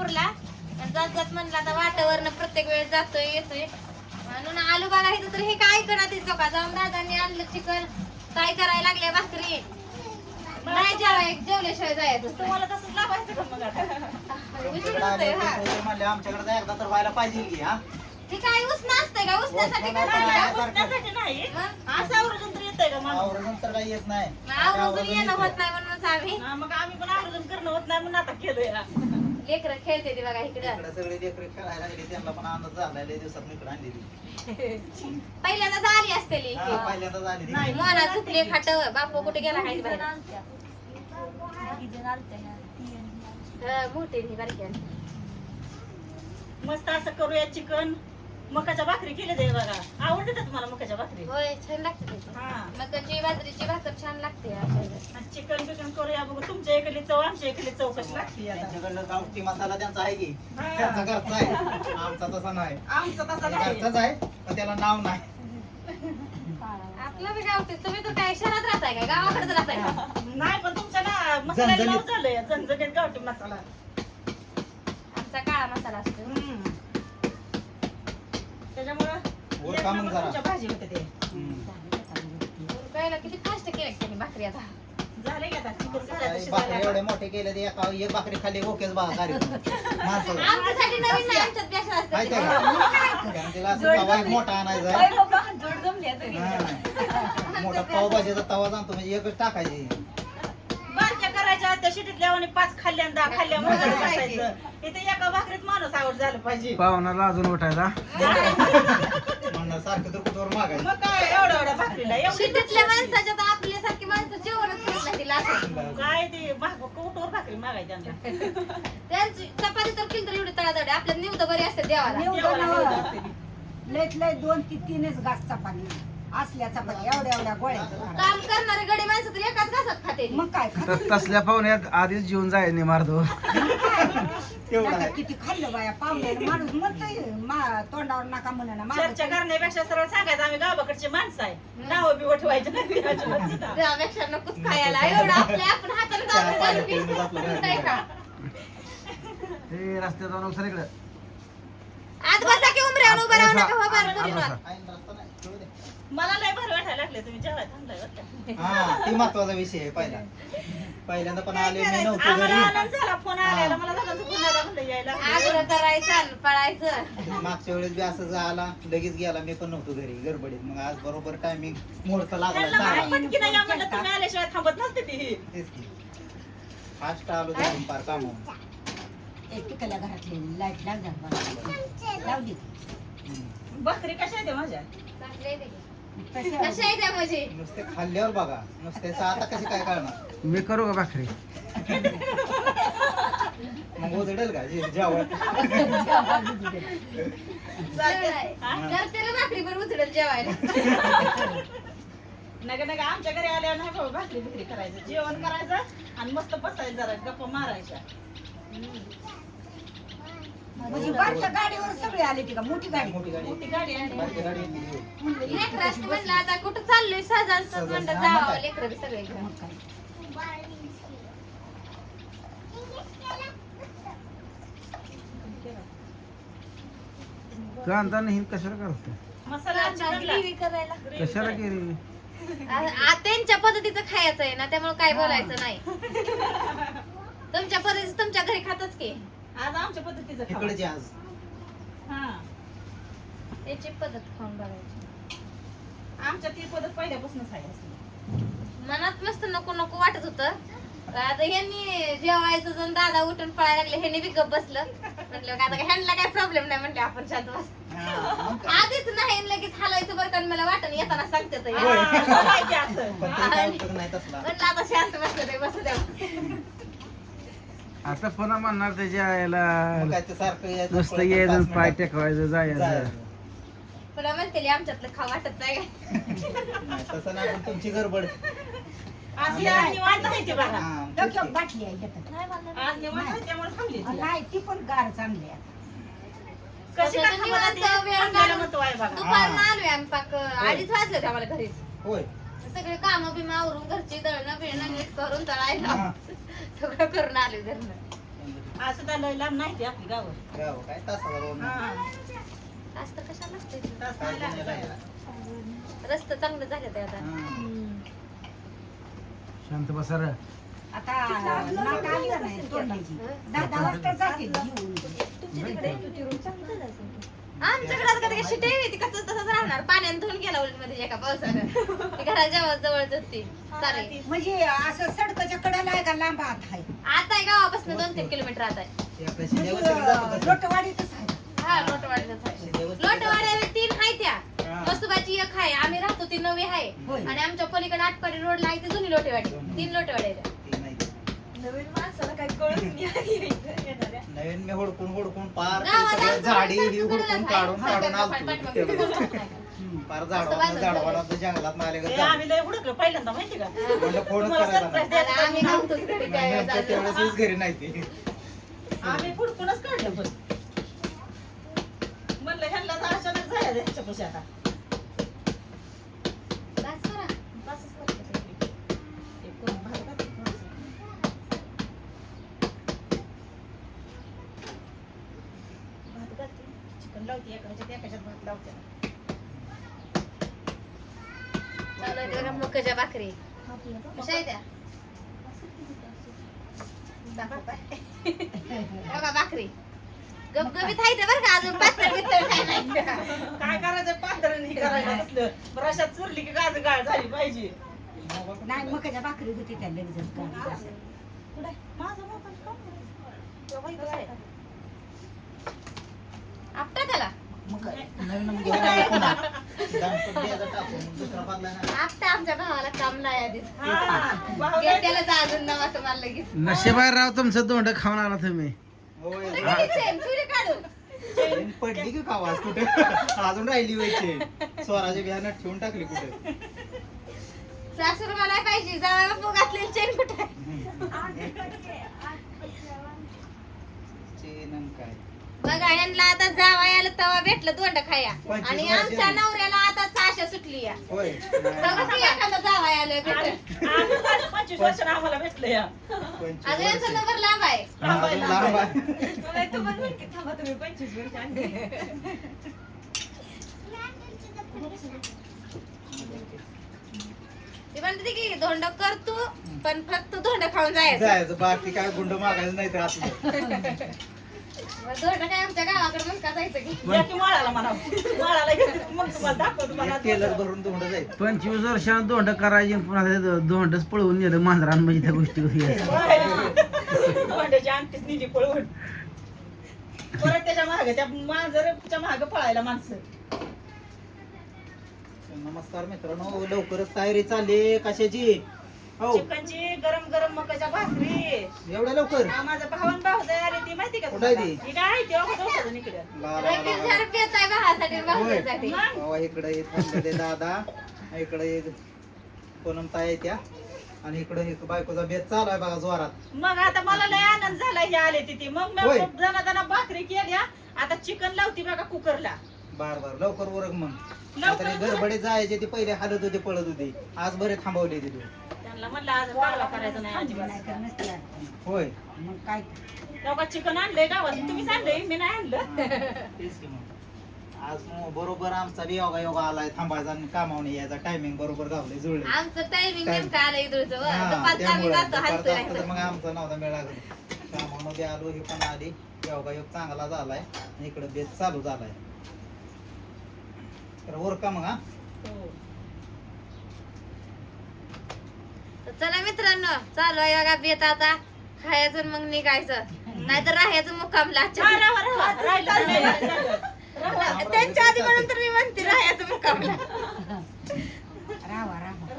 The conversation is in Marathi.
पंढरपूरला. जात जात म्हणलं आता वाटावरनं प्रत्येक वेळेस जातोय येतोय म्हणून आलो बघा. इथं तर हे काय करा ते का जाऊन दादांनी आणलं चिकन. काय करायला लागले भाकरी नाही जेवल्याशिवाय जायचं. तुम्हाला तसंच लावायचं का मग आता? म्हणले आमच्याकडे एकदा तर व्हायला पाहिजे की हा. हे काय उष्ण असतंय का? उष्ण्यासाठी उष्ण्यासाठी नाही असं आवर्जून तर येतंय का माणूस? आवरून तर काही येत नाही. आवर्जून येणं होत नाही म्हणून आम्ही हा, मग आम्ही पण आवर्जून करणं होत नाही म्हणून आता केलंय. लेकरं खेळते ते बघा इकडं. इकडे सगळे लेकरं खेळायला लागले त्यांना पण आनंद झाला. लय दिवसात इकडे आणलेली. पहिल्यांदाच आली असतेली पहिल्यांदा झाली ती. मोना झुकले खाट. बापू कुठे गेला काय बाहेर. मोठे बारक्या मस्त असं करूया चिकन. मकाच्या भाकरी केले दे बघा. आवडते का तुम्हाला मकाच्या भाकरी? होय छान लागते. हा. मकाची बाजरीची भाकर छान लागते. आणि चिकन बिकन करूया बघू. तुमच्या इकडली चव आमच्या इकडली चव कशी लागते आता? त्यांच्याकडलं गावठी मसाला त्यांचा आहे की हा. त्यांचा घरचा आहे. आमचा तसा नाही. आमचं तसं नाही. घरचाच आहे पण त्याला नाव नाही. आपलं बी गावते. तुम्ही तर काय शहरात राहताय काय गावाकडेच राहताय का? नाही पण तुमच्या ना मसाल्याला नाव झालंय झणझणीत गावठी मसाला. आमचा काळा मसाला असतो. त्याच्यामुळं वर एक का मग नंबर जरा? तुमच्या भाजी होते ते. उरकायला किती फास्ट केलं त्यांनी भाकरी आता. झाले की आता चिकन झालं भाकरी शिजायला. एवढे मोठे केले ते एका एक भाकरी खाली ओकेच बघा कार्यक्रम माणसाला आमच्यासाठी नवीन नाही आमच्यात बेस्ट असते. माहिती आहे का? कारण तिला असं तवा एक मोठा आणायचा आहे. जोड जमली आता. हा. मोठा पावभाजीचा तवा जाणतो म्हणजे एकच टाकायची. बारक्या करायच्या त्या शिटीतल्या आणि 5 खाल्ल्या 10 खाल्ल्या मग बसायचं. इथे एका भाकरीत माणूस आवड झालं पाहिजे. पाहुणाला अजून उठायला म्हणणं सारखं तर कुठवर मागायचं. मग काय एवढ्या भाकरीला एवढी शिटीतल्या माणसाच्या तर आपल्यासारखी माणसं जेवणच करत नाही तिला असं. काय ते कुठवर भाकरी मागायची त्यांना. त्यांची चपाती तर किल तर एवढी तळातळ आपल्यात निवड बरी असते देवाला. देवाला लयत लय 2-3च घास चपाती असल्या चपाती एवढ्या गोळ्या. काम करणारे गडी माणसं तर एकाच घासात खाते. मग काय तसल्या पाहुण्यात आधीच जीवन जाय नाही मारतो. तेवढं आहे. किती खाल्लं बाया पाहुण्याने माणूस म्हणतोय तोंडावर नका म्हणा चर्चा करण्यापेक्षा सरळ सांगायचं आम्ही गावाकडचे माणसं आहे. नाव बी वठवायचं नाही. त्यापेक्षा नकोच खायला एवढं आपल्या आपण हाताने चहा दाबून पाणी दाबून पिऊनच आपलं पिऊन घर नाही का? हे रस्त्यात जाऊन सर इकडे आत बसा की उमऱ्यावर उभं राहू नका हो बार करीन. आहे ना रस्ता नाही. ठेवू दे. मला लय भारी वाटायला लागले तुम्ही जेवाय थांबलाय बरं का. हा ती महत्वाचा विषय आहे पहिल्यांदा पण आले मी नव्हतो आम्हाला घरी. आनंद झाला फोन आलेला. मला दादाचा फोन आला म्हणलं यायला. आग्रह करायचं आणि पळायचं. मागच्या वेळेस बी असं झाला लगेच गेला मी पण नव्हतो घरी गडबडीत. मग आज बरोबर टायमिंग मुहूर्त लागला त्यांना मला चांगला. पटकी नाही या म्हणलं तुम्ही आल्याशिवाय थांबत नसते ती. तेच की फास्ट आलो जाऊन पार कामावर. तिकडल्या घरातली लाईट लावली. भाकरी कशा येते माझ्या? चांगले आहे ते. कशा आहे त्या म्हणजे नुसते खाल्ल्यावर बघा नुसते आता कशी काय करणार. मी करू का भाकरी? मग उजडेल का जेवण. करते ना भाकरी पण उचडेल जेवायला. नका नका आमच्या घरी आल्यावर नाही बाबा भाकरी बिकरी करायचं. जेवण करायचं आणि मस्त बसायचं जरा गप्पा मारायच्या. म्हणजे बारच्या गाडीवर सगळे आले ती का मोठी गाडी. मोठी गाडी मोठी गाडी आणली. बारकी गाडी येते घेऊन. लेकरांनी म्हणलं आता कुठं चाललोय सहजासहज म्हणलं जावं लेकरं बी सगळे घेऊन. मग काय कांदा नाही कशाला करतो? मसाला चिकनला. कशाला केली? त्यांच्या पद्धतीचं खायचं आहे ना त्यामुळे काय बोलायचं नाही. तुमच्या पद्धतीचं तुमच्या घरी खातच की. आज आमच्या पद्धतीचं खाऊ. इकडचे आज हा त्याची पद्धत खाऊन बघायची. आमच्या ती पद्धत पहिल्यापासूनच आहे असं. मनात मस्त नको नको वाटत होतं. आता ह्यांनी जेवायचं जण दादा उठून पळायला लागले. ह्यांनी बी गप बसलं. म्हटलं आता ह्यांना काय प्रॉब्लेम नाही म्हणले आपण शांत बस. आधीच नाही लगेच हालायचं बरं का मला वाटण येताना सांगते तर. हा, माहिती असं. पण ते काय उपयोग नाही तसला. म्हटलं आता शांत बसलं ते बसू द्या. आता पुन्हा म्हणणार त्याच्या मग यायला काय ते सारखं यायचं, नुसतं परत यायचं 5 पाय मिनिटात टेकवायचं जायचं. जायचं. पण म्हणते आमच्यातलं खा वाटत नाही काय. नाही, तसं नाही पण तुमची गडबड. आज या निवांत आहे ती बघा. हा, तेच डोक्यावर की. बाटली आहे त्याच्यात. आज निवांत आहे त्यामुळे थांबली ती. नाही ती पण गार चांगली आहे. कशी काय निवांत थांबला ती? वेळ थांबलेलं काढून महत्व आहे बघा. दुपारनं आलोय आम्ही पाक 2:30 वाजले होते आम्हाला घरीच. होय सगळे काम बिम आवरून घरची दळणं बिळणं नीट करून हा. तळायला सगळं करून आले घरनं. आज सुद्धा लय लांब नाही ते आपली गाव गाव काय तासाला रोड नाही. जास्त कशाला लागतंय? तास काय नाही लागत जुन्या जायला. जायला. रस्ते चांगले झाले ते आता. हा. शांत बसा रे. आता नाक आलं नाही तोंडाची. 10 वाजता जातील घेऊन. आमच्याकडे आता कधी शिटे येते का तसंच राहणार. पाण्याने धुवून गेला उलट मध्ये एका पावसानं. ती घराच्या जवळच होती चालेल. म्हणजे असं सडकाच्या कडेला आहे का लांब आत आहे आता आहे गावापासून 2-3 किलोमीटर आता आहे. ते आपल्या शिंद्यावर सगळं जातं तसं. लोटवाडीतच आहे. हा लोटवाडीलाच आहे. शिंद्यावर सगळं लोटवाड्या 3 आहे त्या. हा. मसुबाची 1 आहे. आम्ही राहतो ती 9 आहे. होय. आणि आमच्या पलीकडे आटपाडी रोडला आहे ती जुनी लोटेवाडी. 3 लोटेवाडी आहेत. ते नाही. नवीन माणसाला काय कळत नाही. नवीन मी हुडकून पार ते गावाला सगळं आमचं झाडी सारखं ही हुडकून सारखं काढून सारखं आलतो पाठीमागे. पार झाडवाला जंगलात आले ते आम्ही लय हुडकलं पहिल्यांदा माहिती का म्हणलं फोनच तुम्हाला करायला surprise नाही. द्यायचं आम्ही नव्हतोच घरी त्यावेळेस नेमकं तेवढंच अजून. वीस घरी नाही ते. आम्ही हुडकूनच काढलं पण म्हणलं ह्यांना अचानक जायचं ह्याच्यापाशी आता बस करा. बसच करते ते. ते कोण बाहेर का ते थोडंसं. भात घालते, चिकन लावते एकाच्यात भात लावते चालू आहे ते बघा मकाच्या भाकरी. कशा आहे त्या? दाखव पाय. बघा भाकरी गपगपीत आहे ते बरं का अजून पातळ काय नाही. काय करायचं पातळ नाही करायला कसलं रशात चुरली की गाज गाळ झाली पाहिजे नाही मकाच्या भाकरी होती त्या लगेच गाडी. कुठे माझा मोबाईल का आपटा त्याला नवीन घेऊन आले पुन्हा. दामपट द्यायचा टाकून दुसरा बदला नाही. आपटा आमच्या भावाला काम नाही आधीच. हा, भाऊ त्याला अजून नवा तुम्हाला लगेच. नशिबार राव तुमचं दोंड खाऊन आला तुम्ही. होय. किती चेन? चुरी काढून. चेन पडली की का आवाज कुठे अजून राहिली व्हायची स्वराच्या बिहान ठेवून टाकली कुठे. सासू मला पाहिजे जावया बापू घातलेली चेन कुठे आहे? चेन आणि काय बघा यांना आता जावयाला तवा भेटलं दोंड खाया 25 आणि वर्षांनी. आमच्या नवऱ्याला आता चाशा सुटली या. होय. बघा की एखादा जावयाला भेटलं. आम्ही 25 वर्षानं आम्हाला भेटलं या 25 अजून यांचा वर्ष. नंबर लांब आहे. अजून लांब आहे. तुम्ही 25 वर्षांनी ती म्हणते की धोंड कर तू पण फक्त धोंड खाऊन जायचं. जायचं बाकी काय गुंड मागायचं नाही तर असलं. मग धोंड काय आमच्या गावाकडे मग का जायचं की या की माळाला म्हणा माळाला गेलं की मग तुम्हाला दाखवतो मला टेलर भरून धुंड जायचं. 25 वर्षानं दोंड करायची आणि पुन्हा ते दोंडच पळवून नेलं मांजरान म्हणजे त्या गोष्टी भांड्याची अंगठीच निजी पळवून परत त्याच्या मागे त्या मांजरच्या मागे पळायला माणसं नमस्कार मित्रांनो लवकरच तयारी चालली कशाची हो चिकनची गरम गरम मकाच्या भाकरी एवढ्या लवकर माझा भावन भाऊ आली ती माहिती का कुठं आहे तुम्हाला? ती? ही काय आहे ती अगोदर होतं इकडे ला, ला, ला, रंगीत ला. झाड पेच आहे भावासाठी आणि भाऊसाठी. बाबा इकडे येत थांबलेले दादा इकडे येत पूनम ताई त्या आणि इकडे एक बायकोचा बेत चालू आहे बघा जोरात. मग आता मला लय आनंद झाला हे आले तिथे मग होय. मी जणांना भाकरी केल्या आता चिकन लावती बघा कुकरला बार बार लवकर उरक मग लवकर नाहीतर हे गडबडीत जायचे ते पहिले हालत होते पळत होते आज बरे थांबवले तिथे. त्यांना म्हणलं आज पारवा करायचा नाही नाही अजिबात तर नसते अडचण. होय मग काय लोका चिकन आणलंय गावात तुम्हीच आणलंय मी नाही आणलं तेच की मग आज मग बरोबर आमचा बी योगा योगा आलाय थांबायचा आणि कामावून यायचा टायमिंग बरोबर गावले जुळले. आमचं टायमिंग नेमकं आलं इथूचं हा, दुपारचं आम्ही त्यामुळं जातो दुपारचं हालतोय असतं तर मग आमचा नव्हता मेळ लागला कामामध्ये आलो हे पण आली योगा योग चांगला झालाय आणि इकडे बेत चालू झालाय तर उरका मग हा तर चला मित्रांनो चालू आहे बघा बेत आता खायचं आणि मग निघायचं नाहीतर राहायचं मुक्कामला राहिलं नाही. त्यांच्या आधी म्हणून तर मी म्हणते राहायचं मुक्कामला